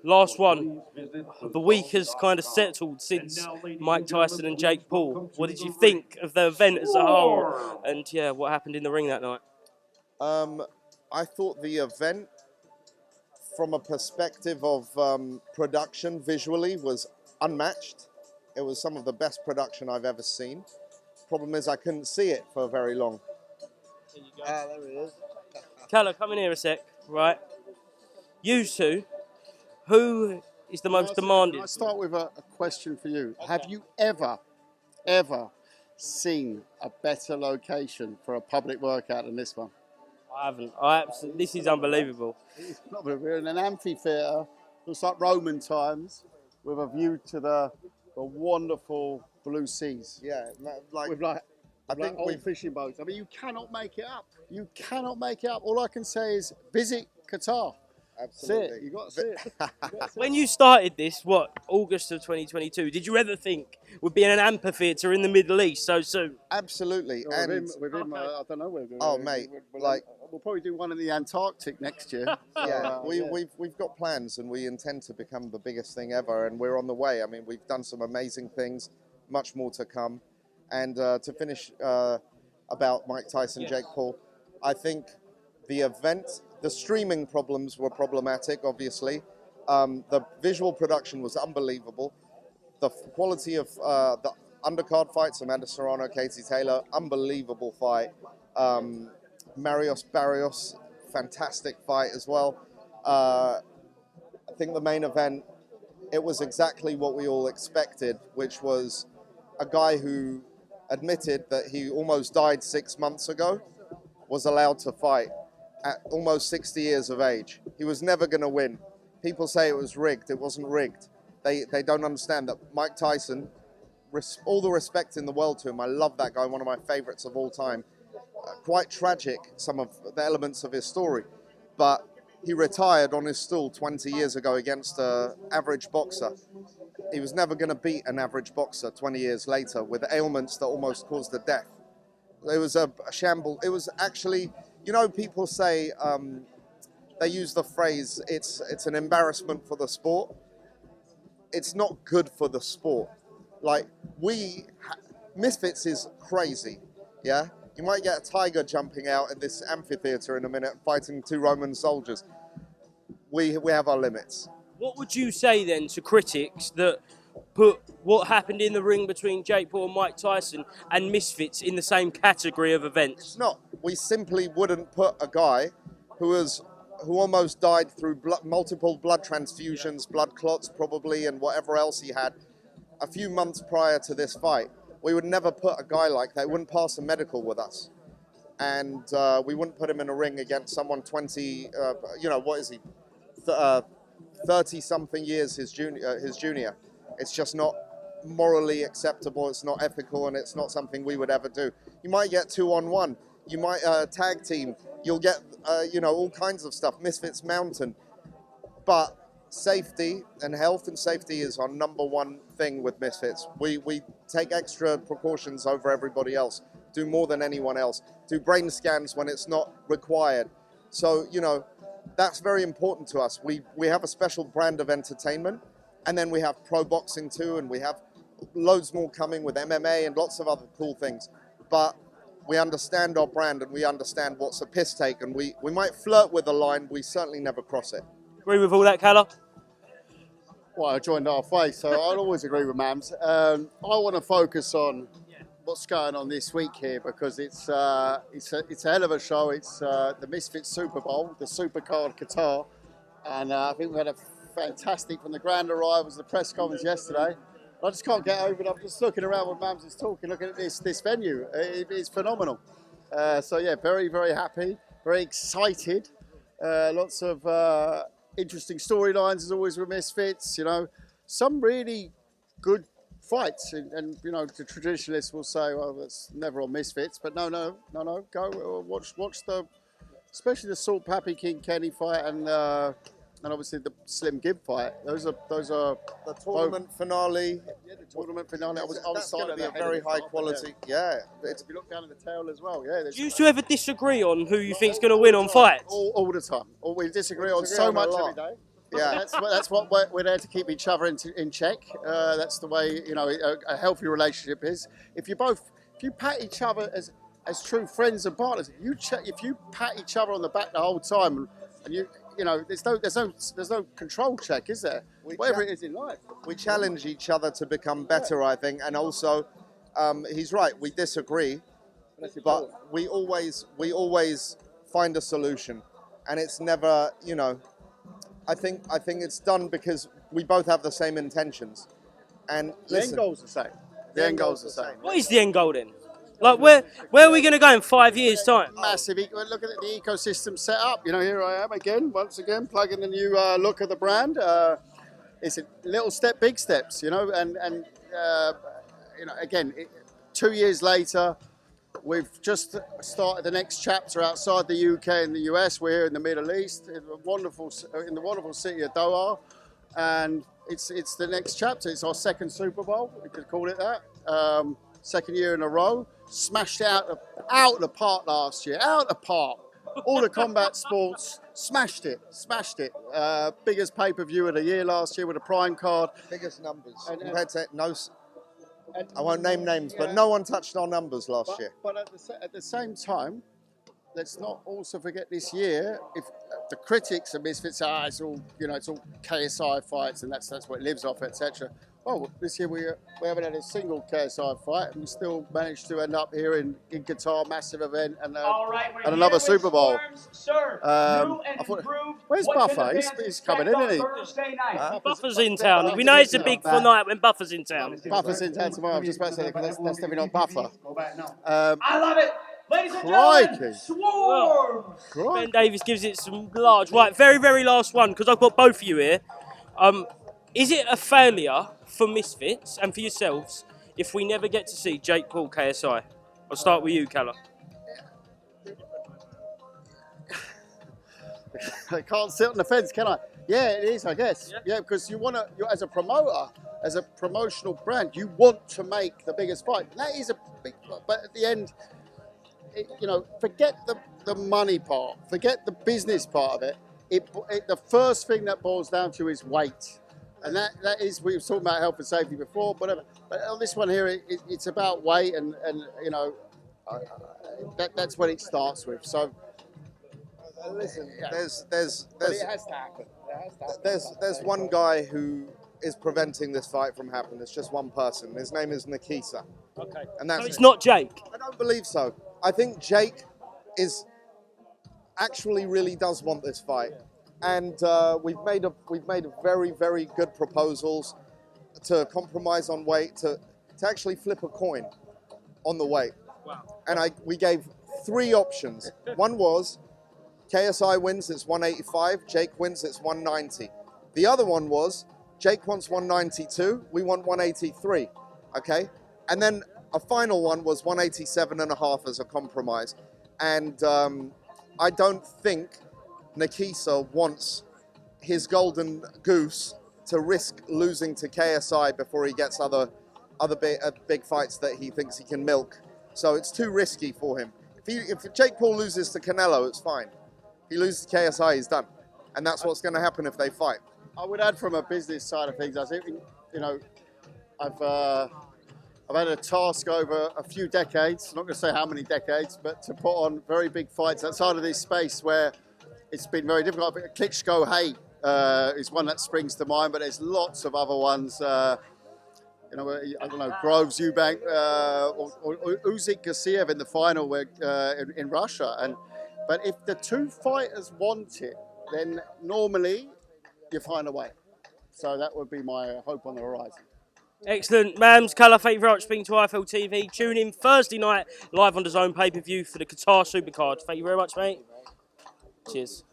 last one. The week has kind of settled since Mike Tyson and Jake Paul. What did you think of the event as a whole? And yeah, what happened in the ring that night? I thought the event, from a perspective of production visually, was unmatched. It was some of the best production I've ever seen. Problem is I couldn't see it for very long. There you go. There he is. Kalle, come in here a sec. Right. You two, who is the most demanding? I'll start with a question for you. Okay. Have you ever seen a better location for a public workout than this one? I haven't. This is unbelievable. It's not, we're in an amphitheatre. Looks like Roman times, with a view to the wonderful blue seas. Yeah, With old fishing boats. I mean, you cannot make it up. You cannot make it up. All I can say is visit Qatar. absolutely. See it. You got to see it. When you started this, August of 2022, did you ever think we'd be in an amphitheatre in the Middle East so soon? Absolutely. With him, I don't know where we're Oh, mate, we'll probably do one in the Antarctic next year. yeah, we've got plans, and we intend to become the biggest thing ever, and we're on the way. I mean, we've done some amazing things, much more to come. And to finish about Mike Tyson, Jake Paul, I think the event, the streaming problems were problematic, obviously. The visual production was unbelievable. The quality of the undercard fights, Amanda Serrano, Katie Taylor, unbelievable fight. Marios Barrios, fantastic fight as well. I think the main event, it was exactly what we all expected, which was a guy who admitted that he almost died 6 months ago, was allowed to fight at almost 60 years of age. He was never going to win. People say it was rigged. It wasn't rigged. They don't understand that Mike Tyson, all the respect in the world to him. I love that guy, one of my favorites of all time. Quite tragic, some of the elements of his story. But he retired on his stool 20 years ago against an average boxer. He was never going to beat an average boxer 20 years later with ailments that almost caused a death. It was a shamble. It was actually, you know, people say, they use the phrase, it's an embarrassment for the sport. It's not good for the sport. Like, Misfits is crazy, yeah? You might get a tiger jumping out in this amphitheater in a minute fighting 2 Roman soldiers. We have our limits. What would you say then to critics that put what happened in the ring between Jake Paul and Mike Tyson and Misfits in the same category of events? It's not. We simply wouldn't put a guy who almost died through multiple blood transfusions, blood clots probably, and whatever else he had a few months prior to this fight. We would never put a guy like that. He wouldn't pass a medical with us. And we wouldn't put him in a ring against someone 20, what is he? 30-something years his junior. It's just not morally acceptable. It's not ethical, and it's not something we would ever do. You might get 2-on-1. You might tag team. You'll get, all kinds of stuff. Misfits Mountain. But safety and health and safety is our number one thing with Misfits. We take extra precautions over everybody else, do more than anyone else, do brain scans when it's not required. So, that's very important to us. We have a special brand of entertainment, and then we have pro boxing too, and we have loads more coming with MMA and lots of other cool things. But we understand our brand, and we understand what's a piss take, and we might flirt with the line, we certainly never cross it. Agree with all that, Kalle? Well, I joined halfway, so I'll always agree with Mams. I want to focus on what's going on this week here, because it's a hell of a show. It's the Misfits Super Bowl, the Supercard Qatar, and I think we had a fantastic from the grand arrivals, the press conference yesterday. I just can't get over it. I'm just looking around when Mams is talking, looking at this venue. It's phenomenal. So yeah, very, very happy, very excited. Lots of interesting storylines as always with Misfits. Some really good fights, and the traditionalists will say, well, that's never on Misfits, but no, go watch especially the Salt Pappy King Kenny fight and obviously the Slim Gibb fight. Those are the tournament finale. Yeah, the tournament finale. That's going to be a very high quality. Yeah. If you look down at the tail as well, yeah. Do you two ever disagree on who you think's going to win on fights? All the time. We disagree on so much every day. Yeah. That's what we're there to keep each other in check. That's the way a healthy relationship is. If you pat each other as true friends and partners, if you pat each other on the back the whole time, and there's no control check, is there? Whatever it is in life, we challenge each other to become better, I think, and also, he's right. We disagree, but we always find a solution, and it's never, I think it's done because we both have the same intentions, and the end goal's the same. The end goal's the same. What is the end goal then? Like, where are we going to go in 5 years' time? Massive. Look at the ecosystem set up. Here I am once again, plugging the new look of the brand. It's a little step, big steps, and again, 2 years later, we've just started the next chapter outside the UK and the US. We're here in the Middle East, in the wonderful city of Doha, and it's the next chapter. It's our second Super Bowl, we could call it that. Second year in a row. Smashed it out the park last year. Out the park. All the combat sports. Smashed it. Biggest pay-per-view of the year last year with a Prime card. Biggest numbers. Compared to I won't name names, but no one touched our numbers last year. But at the same time, let's not also forget this year, if the critics and misfits it's all KSI fights and that's what it lives off, etc. Well, this year we haven't had a single KSI fight, and we still managed to end up here in Qatar, massive event, and another Super Bowl. Where's Buffer? He's coming in, isn't he? Buffer's in town. We know it's a big fun night when Buffer's in town. Buffer's in town tomorrow. I'm just about to say that's definitely not Buffer. I love it. Ladies and gentlemen, Swarm! Ben Davis gives it some large. Right, very, very last one, because I've got both of you here. Is it a failure for Misfits and for yourselves if we never get to see Jake Paul KSI? I'll start with you, Kalle. I can't sit on the fence, can I? Yeah, it is, I guess. Yeah, because you as a promoter, as a promotional brand, you want to make the biggest fight. That is a big, but at the end, forget the money part, forget the business part of it. The first thing that boils down to is weight. And that is, we were talking about health and safety before, but on this one here, it's about weight, and that's what it starts with. So, listen, yeah. there's But it has to happen. there's one guy who is preventing this fight from happening. It's just one person. His name is Nikisa. Okay. And that's so it's not Jake. I don't believe so. I think Jake actually really does want this fight. And we've made very, very good proposals to compromise on weight, to actually flip a coin on the weight. Wow. And we gave 3 options. One was KSI wins, it's 185. Jake wins, it's 190. The other one was Jake wants 192, we want 183. Okay? And then a final one was 187.5 as a compromise. And I don't think Nikisa wants his golden goose to risk losing to KSI before he gets other big fights that he thinks he can milk. So it's too risky for him. If Jake Paul loses to Canelo, it's fine. If he loses to KSI, he's done. And that's what's going to happen if they fight. I would add from a business side of things, I think, I've had a task over a few decades, I'm not going to say how many decades, but to put on very big fights outside of this space where it's been very difficult. I think Klitschko Hay is one that springs to mind, but there's lots of other ones. I don't know, Groves, Eubank, or Usyk Gassiev in the final in Russia. But if the 2 fighters want it, then normally you find a way. So that would be my hope on the horizon. Excellent. Mams, Kalle, thank you very much for speaking to IFLTV. Tune in Thursday night, live on DAZN pay-per-view for the Qatar Supercard. Thank you very much, mate. Cheers.